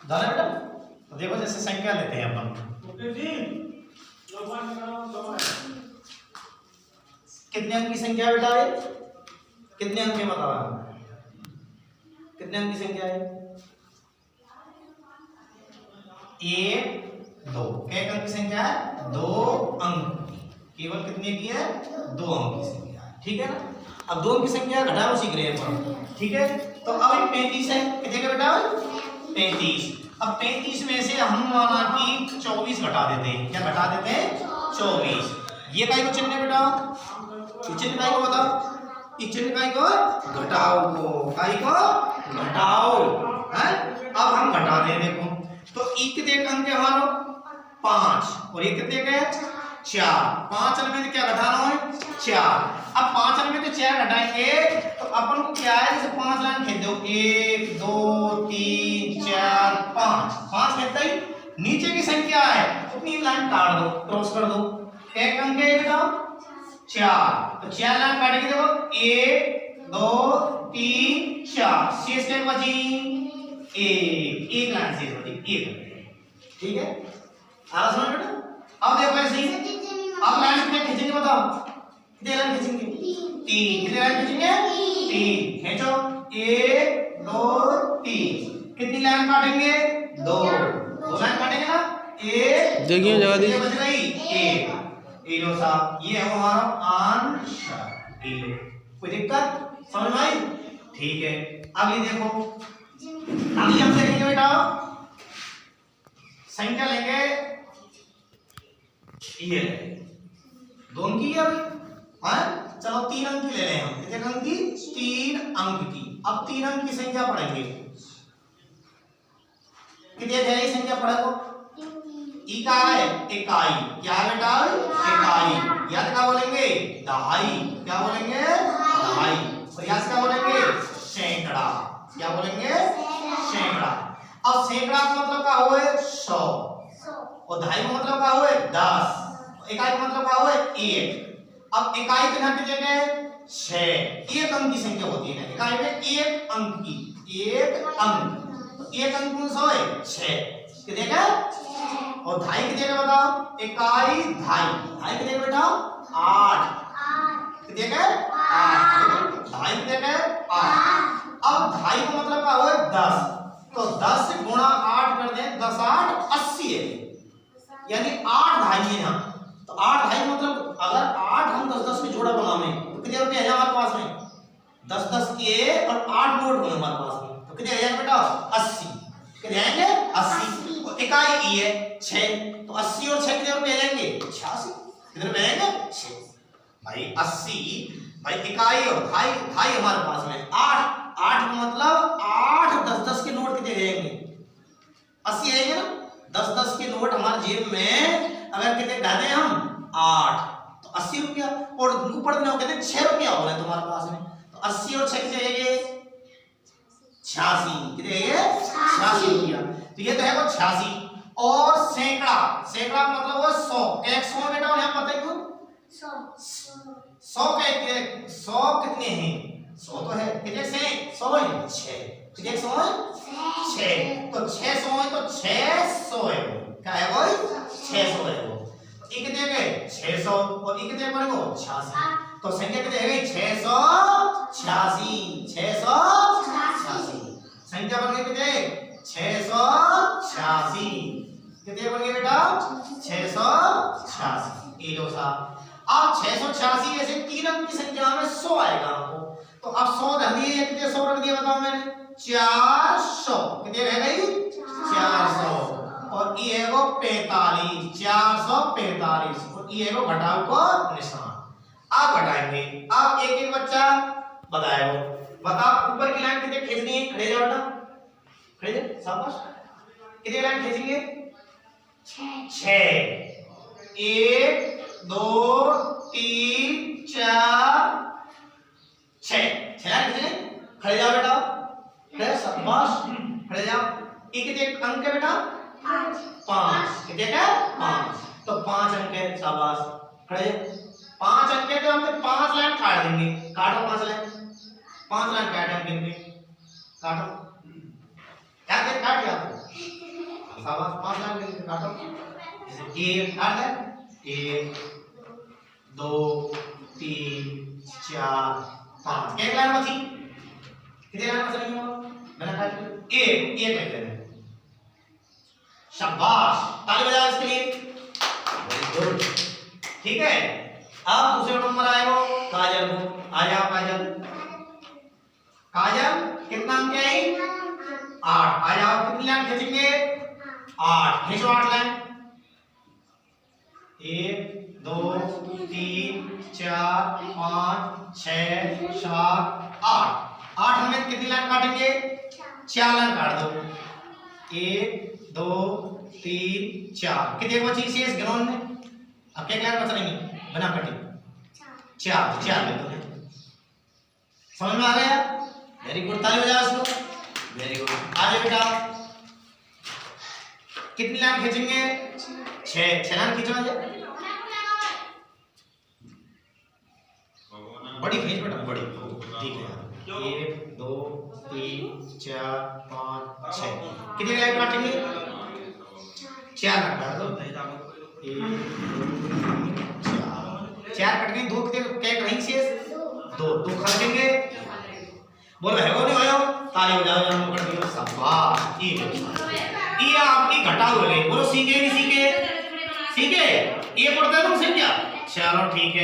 जाना बेटा। तो देखो जैसे संख्या लेते हैं अपन, कितने अंक की संख्या बेटा है? कितने अंक के बताओ, कितने अंक की संख्या है? 1 2। एक अंक की संख्या है 2 अंक, केवल कितने की है? 2 अंक की संख्या है, ठीक है ना। अब 2 अंक की संख्या घटाना सीख रहे हैं अपन, ठीक है। तो अब 35 है, कितने का बेटा? 35। अब 35 में से हम माना कि 24 घटा देते हैं, क्या घटा देते हैं? 24। ये काय को चिन्ह बेटा, चिन्ह काय को बताओ, इस चिन्ह काय को घटाओ, को काय को घटाओ है। अब हम घटा दे देखो, तो ई कितने अंक है हमारा? 5, और ये कितने का है? 4। 5 अंक में क्या घटाना है? 4। अब 5 अंक में तो 4 घटाएंगे तो अपन को क्या है, जैसे 5 लाइन खींच दो, 1 2 3 4 5, 5 खींचता ही नीचे की संख्या है उतनी लाइन काट दो, क्रॉस कर दो। एक अंक है बेटा 4, तो 4 लाइन काटेंगे, देखो 1 2 3 4, शेष क्या बची? एक लाइन शेष बची, एक, ठीक है। आ समझ बेटा। अब देखो ऐसे ही, अब लाइन कितने खींचेंगे बताओ? कितने लाइन खींचेंगे? 3। कितने लाइन खींचेंगे? 3 खींचो, 1 2 3। कितनी लाइन काटेंगे? 2 लाइन काटेंगे ना। 1 देखिए जगह दी बच गई 1। ये लो साहब, ये है हमारा आंसर। ये लो, कोई दिक्कत समझ में आई? ठीक है। अब ये देखो, अभी हम देखेंगे बेटा, संख्या लेंगे ये 2 अंक की है अभी, हाँ चलो 3 अंक की ले लें हम। कितने अंक की? 3 अंक की। अब 3 अंक की संख्या पढ़ेंगे, कितने है ये संख्या पढ़ो? ई का है इकाई, क्या है बेटा? इकाई। याद क्या बोलेंगे? दहाई। क्या बोलेंगे? दहाई। और याद क्या बोलेंगे? सैकड़ा। क्या बोलेंगे? सैकड़ा। अब सैकड़ा का मतलब क्या हुआ? 100, और दहाई का मतलब क्या हुआ? 10, इकाई का मतलब क्या हुआ? 1। अब इकाई कितना की जगह? 6। एक अंक की संख्या होती है ना इकाई में, एक अंक की, एक अंक, तो एक अंक कौन सा है? 6। कितने का? और ढाई कितने का बताओ? इकाई ढाई, ढाई कितने का बेटा? 8। कितने का? 8। ढाई कितने का? 8। अब ढाई का मतलब क्या हुआ? 10, तो 10 से गुणा 8 कर दें, 10 8 80 है, यानी 8 ढाई है यहाँ। तो 8 ढाई मतलब अगर 8 हम 10 10 के जोड़ा बनावे तो कितने रुपए है हमारे पास में? 10 10 के और 8 नोट होंगे हमारे पास में, तो कितने आएंगे बेटा? 80। कितने आएंगे? 80। इकाई ई है 6, तो 80 और 6 कितने रुपए आ जाएंगे? 86। कितने रुपए आएंगे? 6 भाई 80 भाई। इकाई और ढाई, ढाई हमारे पास में 8, 8 का मतलब 8 10 10 के नोट कितने आएंगे? 80 आएंगे ना। 10 10 के नोट हमारे जेब में अगर कितने डाले हम? 8, तो 80 रुपया। और ऊपर में कहते हैं 6 रुपया हो रहा है तुम्हारे पास में, तो 80 और 6 कितने आएंगे? 86। कितने आएंगे? 86 रुपया। तो ये तो है वो 86। और सैकड़ा, सैकड़ा का मतलब वो 100। एक 100 बेटा यहाँ पता है क्यों? 100 का 100 कितने हैं? 100 तो है, कितने से? 100 है 6। कितने 100 है? 6। तो 600 है तो 600 है वो, क्या है वो? 600 है वो। ये कितने गए? 600, और ये कितने बनेगा? 86। तो संख्या कितने है? 686। 686 संख्या बन गई कितने? 686। कितने बन गए बेटा? 686। ये लो साहब। अब 686 ऐसे 3 अंक की संख्या में 100 आएगा आपको, तो अब 100 रख दिए, कितने 100 रख दिए बताओ मैंने? 400। कितने रह गई? 400। और ये है वो 45, 445, और ये है वो घटाव को निशान। अब घटाएंगे, अब एक एक बच्चा बताओ, बताओ ऊपर की लाइन कितने खींचनी है? खड़े जाओ बेटा, खड़े जाओ, शाबाश। कितने लाइन खींचेंगे? 6। 1 2 3 4 6 लाइन खींचेंगे। खड़े जाओ बेटा, खड़े, शाबाश, खड़े जाओ। ये कितने अंक है बेटा? 5। कितने का? 5। तो 5 अंक है, शाबाश, खड़े। 5 अंक है तो हम 5 लाइन काट देंगे, काटो 5 लाइन, 5 लाइन काटे हम गिन के, काटो, क्या काट दिया? शाबाश, 5 लाइन लिख के काटो। जैसे एक काट है, 1 2 3 4 5, एक लाइन बची। कितनी लाइन बच रही है? मैंने काट एक लिख लेना। शाबाश, ताली बजाओ इसके लिए। वेरी गुड, ठीक है। अब दूसरे नंबर आएगा काजल को। आ जाओ काजल। काजल कितना अंक आई? 8। आ जाओ, कितनी लाइन खींचेंगे? 8। खींचो 8 लाइन। 1 2 3 4 5 6 7 8। 8 में कितनी लाइन काटेंगे? 4 लाइन काट दो। 1 2 3 4। कितने बची शेष ग्राउंड में? अब क्या लाइन बच रही है बिना कटे? 4। 4 ले दो। समझ में आ गया? वेरी गुड, ताली बजाओ इसको। वेरी गुड, आ जाओ बेटा। कितनी लाइन खींचेंगे? 6 लाइन खींचना है। बड़ी खींच बेटा, बड़ी, ठीक है। 1 2 3 4 5 6। कितनी लाइन काटेंगे? 4 लाइन काट दो। 1 2 3 4 कट गई। 2 क्या कहीं शेष? 2 खरीदेंगे। बोलो है वो नहीं आयो? ताली बजाओ जरा, पकड़ दियो। शाबाश, ये आपकी घटा हो गई। बोलो सीखे नहीं सीखे? सीखे? ये पढ़ते तुम सीख क्या? चलो ठीक है।